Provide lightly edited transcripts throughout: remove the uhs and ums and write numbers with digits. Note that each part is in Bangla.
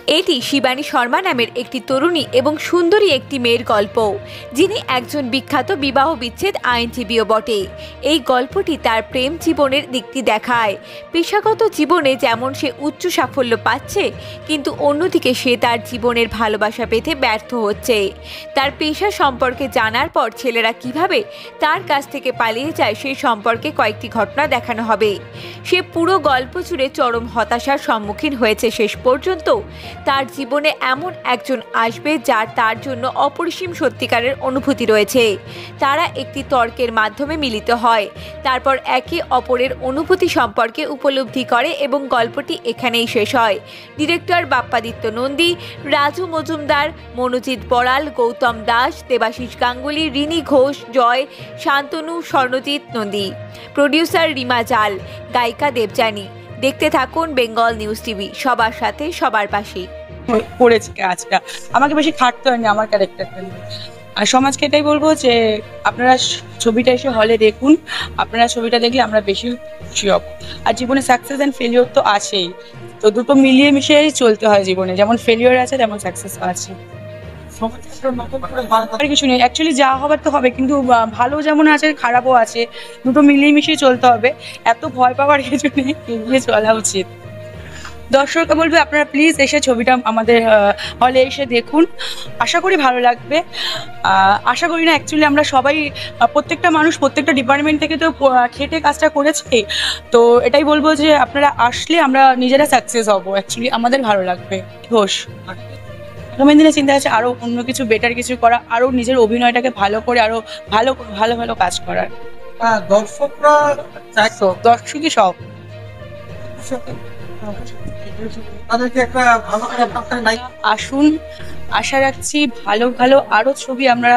এটি শিবানী শর্মা নামের একটি তরুণী এবং সুন্দরী একটি মেয়ের গল্প, যিনি একজন বিখ্যাত বিবাহ বিচ্ছেদ আইনজীবীও বটে। এই গল্পটি তার প্রেম জীবনের দিকটি দেখায়। পেশাগত জীবনে যেমন সে উচ্চ সাফল্য পাচ্ছে, কিন্তু অন্যদিকে সে তার জীবনের ভালোবাসা পেতে ব্যর্থ হচ্ছে। তার পেশা সম্পর্কে জানার পর ছেলেরা কিভাবে তার কাছ থেকে পালিয়ে যায় সেই সম্পর্কে কয়েকটি ঘটনা দেখানো হবে। সে পুরো গল্প জুড়ে চরম হতাশার সম্মুখীন হয়েছে। শেষ পর্যন্ত তার জীবনে এমন একজন আসবে যার তার জন্য অপরিসীম সত্যিকারের অনুভূতি রয়েছে। তারা একটি তর্কের মাধ্যমে মিলিত হয়, তারপর একে অপরের অনুভূতি সম্পর্কে উপলব্ধি করে এবং গল্পটি এখানেই শেষ হয়। ডিরেক্টর বাপ্পাদিত্য নন্দী, রাজু মজুমদার, মনোজিৎ বড়াল, গৌতম দাস, দেবাশিস গাঙ্গুলি, রিনি ঘোষ, জয়, শান্তনু, স্বর্ণজিৎ নন্দী, প্রডিউসার রিমা জাল, গায়িকা দেবযানী। দেখতে থাকুন বেঙ্গল নিউজ টিভি, সবার সাথে সবার পাশে। করেছি কাজটা, আমাকে বেশি খাটতে হয়নি আমার ক্যারেক্টারটা নিয়ে। আর সমাজকে এটাই বলবো যে আপনারা ছবিটা এসে হলে দেখুন, আপনারা ছবিটা দেখলে আমরা বেশি খুশি হব। আর জীবনে সাকসেস অ্যান্ড ফেলিওর তো আছেই, তো দুটো মিলিয়ে মিশিয়েই চলতে হয় জীবনে। যেমন ফেলিওর আছে তেমন সাকসেস আছে, আর কিছু নেই। অ্যাকচুয়ালি যা হবার তো হবে, কিন্তু ভালো যেমন আছে খারাপও আছে, দুটো মিলিয়ে মিশিয়ে চলতে হবে। এত ভয় পাওয়ার কিছু নেই, এগিয়ে চলা উচিত। দর্শককে বলবে আপনারা প্লিজ এসে ছবিটা আমাদের হলে এসে দেখুন, আশা করি ভালো লাগবে। আশা করি না, অ্যাকচুয়ালি আমরা সবাই প্রত্যেকটা মানুষ প্রত্যেকটা ডিপার্টমেন্ট থেকে তো খেটে কাজটা করেছি, তো এটাই বলবো যে আপনারা আসলে আমরা নিজেরা সাকসেস হব, অ্যাকচুয়ালি আমাদের ভালো লাগবে। ঘোষ আগামী দিনে চিন্তা আছে আরো অন্য কিছু বেটার কিছু করা, আরো নিজের অভিনয়টাকে ভালো করে আরো ভালো ভালো ভালো কাজ করার। দর্শকই সব আসুন, আশা রাখছি ভালো ভালো আরো ছবি আমরা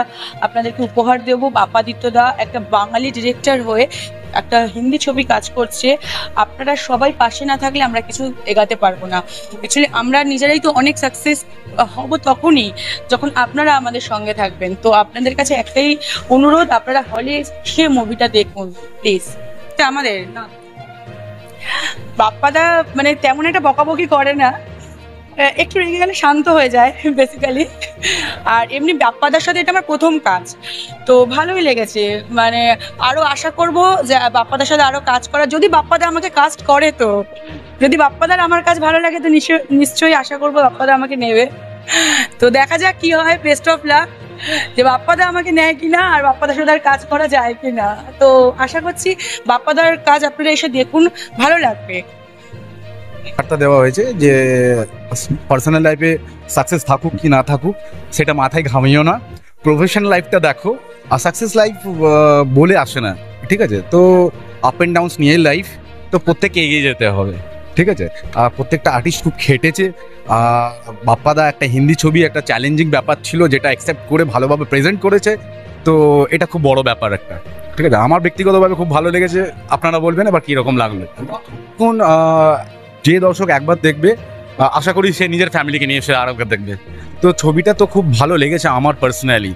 আপনাদেরকে উপহার দেবো। বাপ্পাদিত্য দা একটা বাঙালি ডিরেক্টর হয়ে একটা হিন্দি ছবি কাজ করছে, আপনারা সবাই পাশে না থাকলে আমরা কিছু এগাতে পারবো না। অ্যাকচুয়ালি আমরা নিজেরাই তো অনেক সাকসেস হব তখনই যখন আপনারা আমাদের সঙ্গে থাকবেন। তো আপনাদের কাছে একটাই অনুরোধ, আপনারা হলে সে মুভিটা দেখুন প্লিজ। আমাদের বাপ্পাদা মানে তেমন একটা বকাবকি করে না, একটু রেগে গেলে শান্ত হয়ে যায় বেসিক্যালি। আর এমনি বাপ্পাদার সাথে এটা আমার প্রথম কাজ, তো ভালোই লেগেছে। মানে আরো আশা করব যে বাপ্পাদার সাথে আরো কাজ করা, যদি বাপ্পাদা আমাকে কাস্ট করে। তো যদি বাপ্পাদার আমার কাজ ভালো লাগে তো নিশ্চয়ই আশা করব বাপ্পাদা আমাকে নেবে। তো দেখা যাক কি হয়, বেস্ট অফ লাক, যে বাপ্পাদা আমাকে নেয় কিনা আর বাপ্পাদার সাথে আর কাজ করা যায় কিনা। তো আশা করছি বাপ্পাদার কাজ আপনারা এসে দেখুন, ভালো লাগবে। বার্তা দেওয়া হয়েছে যে পার্সোনাল লাইফে সাকসেস থাকুক কি না থাকুক সেটা মাথায় ঘামিও না, প্রফেশনাল লাইফটা দেখো। আর সাকসেস লাইফ বলে আসে না, ঠিক আছে? তো আপ অ্যান্ড ডাউনস নিয়ে লাইফ, তো প্রত্যেককে এগিয়ে যেতে হবে, ঠিক আছে? আর প্রত্যেকটা আর্টিস্ট খুব খেটেছে। বাপ্পাদা একটা হিন্দি ছবি, একটা চ্যালেঞ্জিং ব্যাপার ছিল যেটা অ্যাকসেপ্ট করে ভালোভাবে প্রেজেন্ট করেছে, তো এটা খুব বড় ব্যাপার একটা, ঠিক আছে? আমার ব্যক্তিগতভাবে খুব ভালো লেগেছে, আপনারা বলবেন এবার কীরকম লাগলো। এখন যে দর্শক একবার দেখবে, আশা করি সে নিজের ফ্যামিলিকে নিয়ে এসে আর একবার দেখবে। তো ছবিটা তো খুব ভালো লেগেছে আমার পার্সোনালি,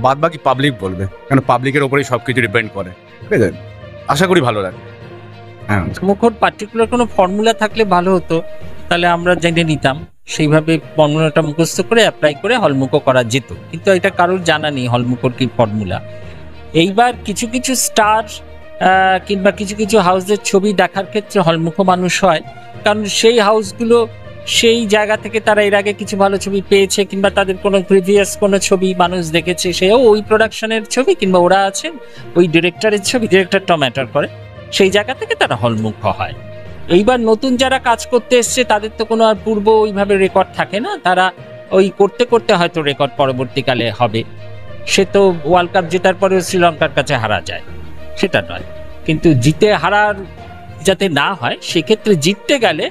বাদ বাকি পাবলিক বলবে, কারণ পাবলিকের ওপরেই সব কিছু ডিপেন্ড করে, ঠিক আছে? আশা করি ভালো লাগে। হ্যাঁ, মুখর পার্টিকুলার কোনো ফর্মুলা থাকলে ভালো হতো, তাহলে আমরা জেনে নিতাম, সেইভাবে ফর্মুলাটা মুখস্থ করে অ্যাপ্লাই করে হলমুখো করা যেত। কিন্তু এটা কারোর জানা নেই হলমুখোর কি ফর্মুলা। এইবার কিছু কিছু স্টার কিংবা কিছু কিছু হাউসের ছবি দেখার ক্ষেত্রে হলমুখো মানুষ হয়, কারণ সেই হাউসগুলো সেই জায়গা থেকে তারা এর আগে কিছু ভালো ছবি পেয়েছে, কিংবা তাদের কোনো প্রিভিয়াস কোনো ছবি মানুষ দেখেছে, সেও ওই প্রোডাকশনের ছবি, কিংবা ওরা আছেন ওই ডিরেক্টরের ছবি, ডিরেক্টরটা ম্যাটার করে, সেই জায়গা থেকে তারা হলমুখো হয়। এইবার নতুন যারা কাজ করতে এসছে তাদের তো কোনো আর পূর্ব ওইভাবে রেকর্ড থাকে না, তারা ওই করতে করতে হয়তো রেকর্ড পরবর্তীকালে হবে। সে তো ওয়ার্ল্ড কাপ জেতার পরেও শ্রীলঙ্কার কাছে হারা যায়, সেটা নয়। কিন্তু জিতে হারার যাতে না হয়, সেক্ষেত্রে জিততে গেলে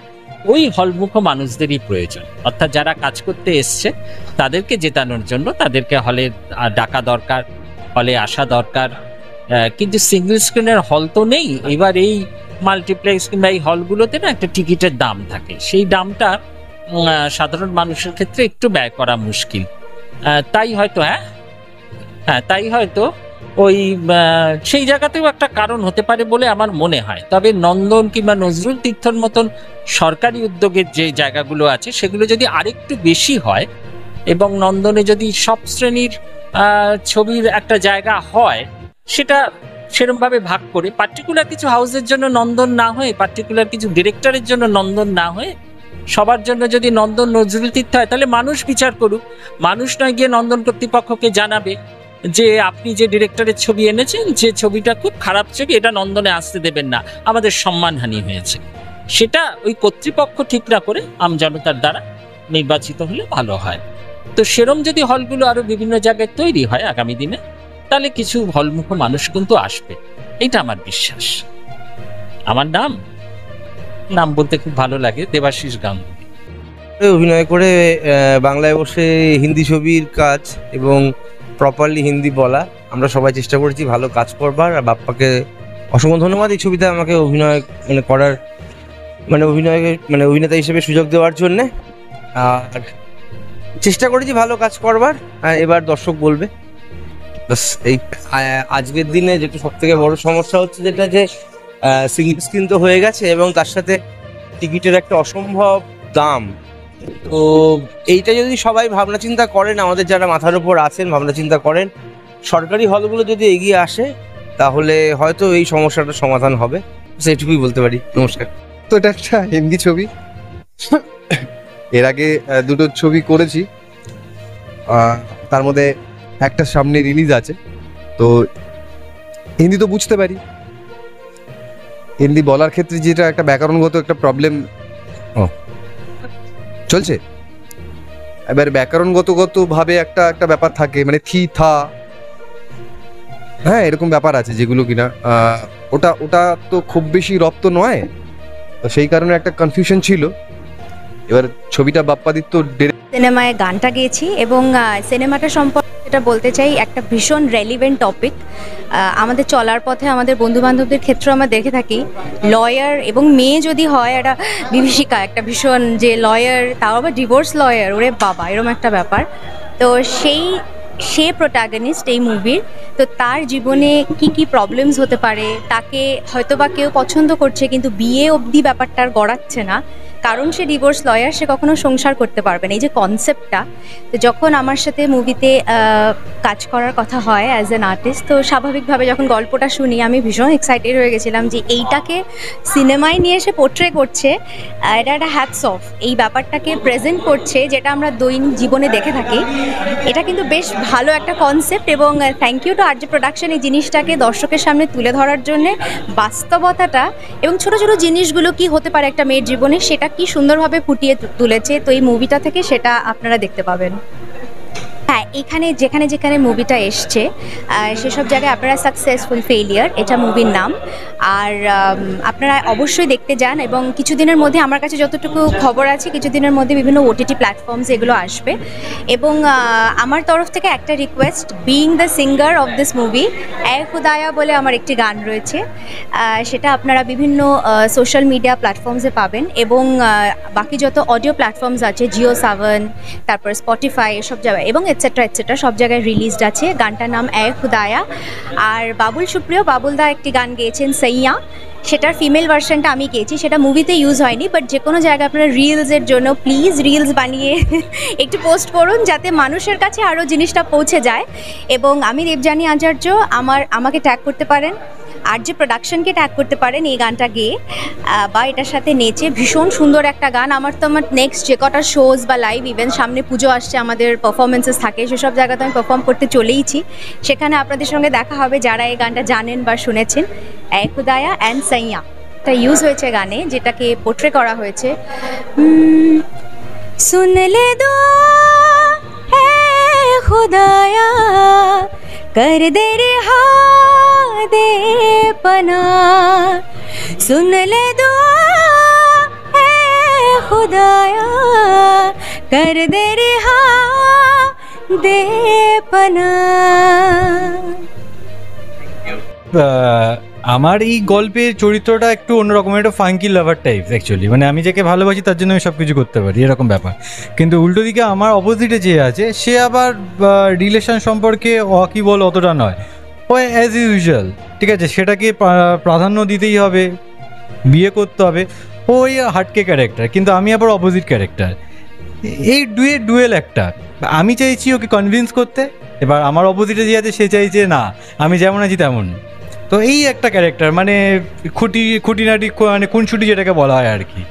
ওই হলমুখো মানুষদেরই প্রয়োজন। অর্থাৎ যারা কাজ করতে এসছে তাদেরকে জেতানোর জন্য তাদেরকে হলে ডাকা দরকার, হলে আসা দরকার। কিন্তু সিঙ্গল স্ক্রিনের হল তো নেই। এবার এই মাল্টিপ্লেক্স কিংবা এই হলগুলোতে না একটা টিকিটের দাম থাকে, সেই দামটা সাধারণ মানুষের ক্ষেত্রে একটু ব্যয় করা মুশকিল। তাই হয়তো তাই হয়তো ওই সেই জায়গাতেও একটা কারণ হতে পারে বলে আমার মনে হয়। তবে নন্দন কিংবা নজরুল তীর্থর মতন সরকারি উদ্যোগের যে জায়গাগুলো আছে সেগুলো যদি আরেকটু বেশি হয় এবং নন্দনে যদি সব শ্রেণীর ছবির একটা জায়গা হয়, সেটা সেরকমভাবে ভাগ করে পার্টিকুলার কিছু হাউসের জন্য নন্দন না হয়ে, পার্টিকুলার কিছু ডিরেক্টরের জন্য নন্দন না হয়ে সবার জন্য যদি নন্দন নজরুল তীর্থ হয়, তাহলে মানুষ বিচার করুক। মানুষ নয় গিয়ে নন্দন কর্তৃপক্ষকে জানাবে যে আপনি যে ডিরেক্টরের ছবি এনেছেন, যে ছবিটা খুব খারাপ ছবি, এটা নন্দনে আসতে দেবেন না, আমাদের সম্মানহানি হয়েছে। সেটা ওই কর্তৃপক্ষ ঠিক না করে আমজনতার দ্বারা নির্বাচিত হলে ভালো হয়। তো সেরম যদি হলগুলো আরো বিভিন্ন জায়গায় তৈরি হয় আগামী দিনে, তাহলে কিছু হলমুখ মানুষ কিন্তু আসবে, এটা আমার বিশ্বাস। আমার নাম বলতে খুব ভালো লাগে, দেবাশিস গাঙ্গুলি। অভিনয় করে বাংলায় বসে হিন্দি ছবির কাজ এবং প্রপারলি হিন্দি বলা, আমরা সবাই চেষ্টা করেছি ভালো কাজ করবার। আর বাপ্পাকে অসংখ্য ধন্যবাদ এই ছবিতে আমাকে অভিনয় করার অভিনেতা হিসেবে সুযোগ দেওয়ার জন্যে। আর চেষ্টা করেছি ভালো কাজ করবার, এবার দর্শক বলবে। বাস এই আজকের দিনে যেটা সব থেকে বড় সমস্যা হচ্ছে, যেটা যে সিঙ্গেল স্ক্রিন তো হয়ে গেছে এবং তার সাথে টিকিটের একটা অসম্ভব দাম। তো এইটা যদি সবাই ভাবনা চিন্তা করেন, আমাদের যারা মাথার উপর আছেন ভাবনা চিন্তা করেন, সরকারি হলগুলো যদি এগিয়ে আসে, তাহলে হয়তো এই সমস্যাটার সমাধান হবে। সেটুকুই বলতে পারি। নমস্কার। তো এটা একটা হিন্দি ছবি, এর আগে দুটো ছবি করেছি, তার মধ্যে একটা সামনে রিলিজ আছে। তো হিন্দি তো বুঝতে পারি, হিন্দি বলার ক্ষেত্রে যেটা একটা ব্যাকরণগত একটা প্রবলেম চলছে, এবার ব্যাকরণগত ভাবে একটা ব্যাপার থাকে, মানে থি থা, হ্যাঁ এরকম ব্যাপার আছে যেগুলো কিনা ওটা তো খুব বেশি রপ্ত নয়, তো সেই কারণে একটা কনফিউশন ছিল। এবার ছবিটা বাপ্পাদিত্য সিনেমায় গানটা গেয়েছি এবং সিনেমাটা সম্পর্কে যেটা বলতে চাই, একটা ভীষণ রেলিভেন্ট টপিক। আমাদের চলার পথে আমাদের বন্ধু বান্ধবদের ক্ষেত্রেও আমরা দেখে থাকি, লয়ার এবং মেয়ে যদি হয় একটা বিভীষিকা, একটা ভীষণ যে লয়ার, তাও আবার ডিভোর্স লয়ার, ওরে বাবা, এরকম একটা ব্যাপার। তো সে প্রোটাগনিস্ট এই মুভির। তো তার জীবনে কি কি প্রবলেমস হতে পারে, তাকে হয়তোবা কেউ পছন্দ করছে কিন্তু বিয়ে অবধি ব্যাপারটা আর গড়াচ্ছে না, কারণ সে ডিভোর্স লয়ার, সে কখনো সংসার করতে পারবে না, এই যে কনসেপ্টটা। তো যখন আমার সাথে মুভিতে কাজ করার কথা হয় অ্যাজ অ্যান আর্টিস্ট, তো স্বাভাবিকভাবে যখন গল্পটা শুনি আমি ভীষণ এক্সাইটেড হয়ে গেছিলাম যে এইটাকে সিনেমায় নিয়ে এসে পোর্ট্রে করছে, এটা একটা হ্যাটস অফ, এই ব্যাপারটাকে প্রেজেন্ট করছে যেটা আমরা দৈনিক জীবনে দেখে থাকি। এটা কিন্তু বেশ ভালো একটা কনসেপ্ট এবং thank you to RJ production এই জিনিসটাকে দর্শকের সামনে তুলে ধরার জন্যে, বাস্তবতাটা এবং ছোটো ছোটো জিনিসগুলো কি হতে পারে একটা মেয়ের জীবনে, সেটা কি সুন্দরভাবে ফুটিয়ে তুলেছে। তো এই মুভিটা থেকে সেটা আপনারা দেখতে পাবেন। হ্যাঁ, এখানে যেখানে যেখানে মুভিটা এসছে সেসব জায়গায় আপনারা সাকসেসফুল ফেলিয়ার, এটা মুভির নাম। আর আপনারা অবশ্যই দেখতে যান এবং কিছুদিনের মধ্যে আমার কাছে যতটুকু খবর আছে, কিছুদিনের মধ্যে বিভিন্ন ওটিটি প্ল্যাটফর্মস এগুলো আসবে। এবং আমার তরফ থেকে একটা request, being the singer of this movie, Ae Khudaya বলে আমার একটি গান রয়েছে, সেটা আপনারা বিভিন্ন সোশ্যাল মিডিয়া প্ল্যাটফর্মসে পাবেন এবং বাকি যত অডিও প্ল্যাটফর্মস আছে, জিও সাভন, তারপর স্পটিফাই, এসব জায়গায় এবং এটসেট্রা সব জায়গায় রিলিজড আছে। গানটার নাম এ খুদায়া। আর বাবুল সুপ্রিয়, বাবুলদা একটি গান গেয়েছেন সাইয়া, সেটার ফিমেল ভার্সনটা আমি গেয়েছি, সেটা মুভিতে ইউজ হয়নি, বাট যে কোনো জায়গায় আপনারা রিলসের জন্য প্লিজ রিলস বানিয়ে একটু পোস্ট করুন যাতে মানুষের কাছে আরও জিনিসটা পৌঁছে যায়। এবং আমি দেবযানী আচার্য, আমাকে ট্যাগ করতে পারেন, আরজে প্রোডাকশনকে ট্যাগ করতে পারেন এই গানটা গেয়ে বা এটার সাথে নেচে। ভীষণ সুন্দর একটা গান। আমার নেক্সট যে কটা শোজ বা লাইভ ইভেন্ট, সামনে পুজো আসছে, আমাদের পারফরমেন্সেস থাকে, সেসব জায়গাতে আমি পারফর্ম করতে চলেইছি, সেখানে আপনাদের সঙ্গে দেখা হবে যারা এই গানটা জানেন বা শুনেছেন। এ খুদায়া অ্যান্ড সাইয়া এটা ইউজ হয়েছে গানে, যেটাকে পোর্ট্রে করা হয়েছে। শুনলে দুআ হে খুদায়া कर दे रिहा दे पना, सुन ले दुआ है खुदाया कर दे रिहा दे पना। আমার এই গল্পের চরিত্রটা একটু অন্যরকম, একটা ফাঙ্কি লাভার টাইপ অ্যাকচুয়ালি, মানে আমি যাকে ভালোবাসি তার জন্য আমি সব কিছু করতে পারি, এরকম ব্যাপার। কিন্তু উল্টো দিকে আমার অপোজিটে যে আছে সে আবার রিলেশন সম্পর্কে ওয়াকিবল অতটা নয়, ওই অ্যাজ ইউজুয়াল, ঠিক আছে, সেটাকে প্রাধান্য দিতেই হবে, বিয়ে করতে হবে, ওই হাটকে ক্যারেক্টার, কিন্তু আমি আবার অপোজিট ক্যারেক্টার। এই ডুয়েল একটা, আমি চাইছি ওকে কনভিন্স করতে, এবার আমার অপোজিটে যে আছে সে চাইছে না আমি যেমন আছি তেমন। তো এই একটা ক্যারেক্টার, মানে খুঁটিনাটি মানে খুনসুটি যেটাকে বলা হয় আর কি,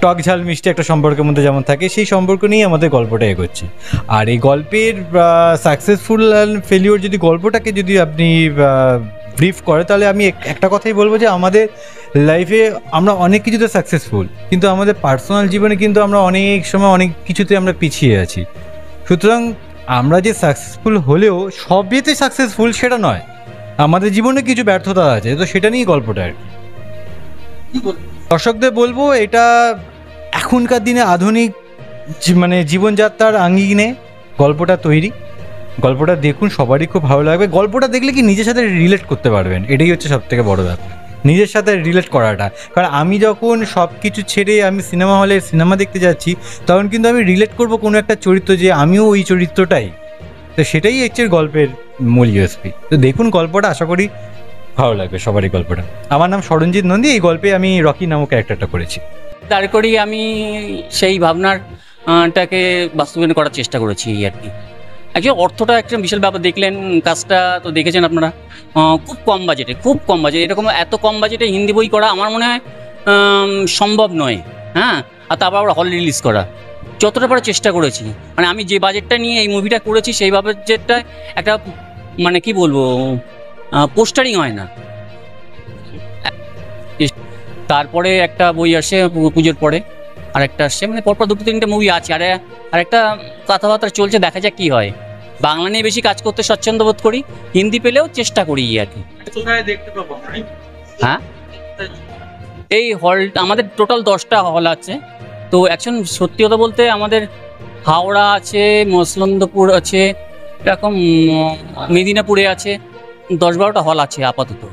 টক ঝাল মিষ্টি একটা সম্পর্কের মধ্যে যেমন থাকে, সেই সম্পর্ক নিয়েই আমাদের গল্পটা এগোচ্ছে। আর এই গল্পের সাকসেসফুল অ্যান্ড ফেলিওর যদি গল্পটাকে যদি আপনি ব্রিফ করে, তাহলে আমি একটা কথাই বলবো যে আমাদের লাইফে আমরা অনেক কিছুতে সাকসেসফুল, কিন্তু আমাদের পার্সোনাল জীবনে কিন্তু আমরা অনেক সময় অনেক কিছুতে আমরা পিছিয়ে আছি। সুতরাং আমরা যে সাকসেসফুল হলেও সব ইয়েতে সাকসেসফুল সেটা নয়, আমাদের জীবনে কিছু ব্যর্থতা আছে, তো সেটা নিয়েই গল্পটা আর কি। দর্শকদের বলবো এটা এখনকার দিনে আধুনিক মানে জীবনযাত্রার আঙ্গিকে গল্পটা তৈরি, গল্পটা দেখুন, সবারই খুব ভালো লাগবে। গল্পটা দেখলে কি নিজের সাথে রিলেট করতে পারবেন, এটাই হচ্ছে সব থেকে বড় ব্যাপার, নিজের সাথে রিলেট করাটা। কারণ আমি যখন সব কিছু ছেড়ে আমি সিনেমা হলে সিনেমা দেখতে যাচ্ছি, তখন কিন্তু আমি রিলেট করব কোনো একটা চরিত্র, যে আমিও ওই চরিত্রটাই, তো সেটাই হচ্ছে গল্পের মূল ইউএসপি। তো দেখুন গল্পটা, আশা করি ভালো লাগবে সবারই গল্পটা। আমার নাম সরঞ্জিত নন্দী, এই গল্পে আমি রকি নামক ক্যারেক্টারটা করেছি। তার করি আমি সেই ভাবনাটাকে বাস্তবায়ন করার চেষ্টা করেছি আর কি। অ্যাকচুয়ালি অর্থটা একটা বিশাল ব্যাপার, দেখলেন কাজটা তো দেখেছেন আপনারা, খুব কম বাজেটে, এরকম এত কম বাজেটে হিন্দি বই করা আমার মনে হয় সম্ভব নয়। হ্যাঁ, আর তারপর আবার হল রিলিজ করা, যতটা পারা চেষ্টা করেছি। মানে আমি যে বাজেটটা নিয়ে এই মুভিটা করেছি সেই বাজেটটায় একটা মানে কি বলবো পোস্টারিং হয় না। তারপরে একটা বই আসে পুজোর পরে, আর একটা আসছে, মানে পরপর দুটো তিনটে মুভি আছে, আর একটা কথাবার্তা চলছে, দেখা যাক কি হয়। বাংলা নিয়ে বেশি কাজ করতে স্বচ্ছন্দ বোধ করি, হিন্দি পেলেও চেষ্টা করি আর কি। হ্যাঁ, এই হল আমাদের টোটাল 10টা হল আছে। তো অ্যাকশন সত্যি কথা বলতে আমাদের হাওড়া আছে, মসলন্দপুর আছে, এরকম মেদিনীপুরে আছে, 10-12টা হল আছে আপাতত।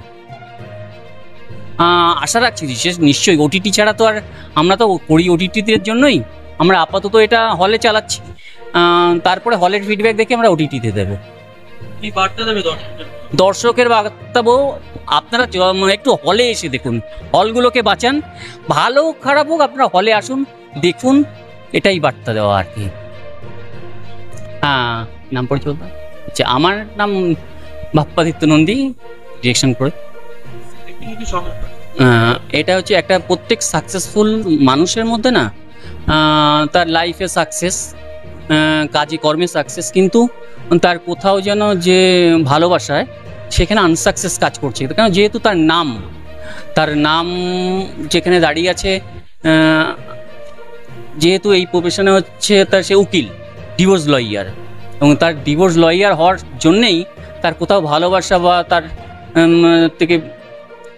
আশা রাখছি নিশ্চয়ই ওটিটি ছাড়া তো আর আমরা তো করি ওটিটিদের জন্যই, আমরা আপাতত এটা হলে চালাচ্ছি, তারপরে হলের ফিডব্যাক দেখে আমরা ওটিটিতে দেবো। দর্শকের বার্তা আপনারা একটু হলে এসে দেখুন, হলগুলোকে বাঁচান, ভালো খারাপ হোক আপনারা হলে আসুন, দেখুন, এটাই বার্তা দেওয়া আর কি। নাম পরিচয় বলতে, আচ্ছা, আমার নাম বাপ্পাদিত্য নন্দী, ডিরেকশন করে। এটা হচ্ছে একটা প্রত্যেক সাকসেসফুল মানুষের মধ্যে না, তার লাইফে সাকসেস, কাজে কর্মে সাকসেস, কিন্তু তার কোথাও যেন যে ভালোবাসায় সেখানে আনসাকসেস কাজ করছে। কারণ যেহেতু তার নাম যেখানে দাঁড়িয়ে আছে, যেহেতু এই প্রফেশনে হচ্ছে তার সে উকিল, ডিভোর্স লয়ার, এবং তার ডিভোর্স লয়ার হওয়ার জন্যেই তার কোথাও ভালোবাসা বা তার থেকে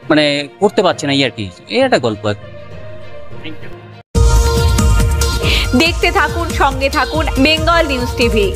মানে করতে পারছে না, আর কি, এই একটা গল্প। দেখতে থাকুন, সঙ্গে থাকুন বেঙ্গল নিউজ টিভি।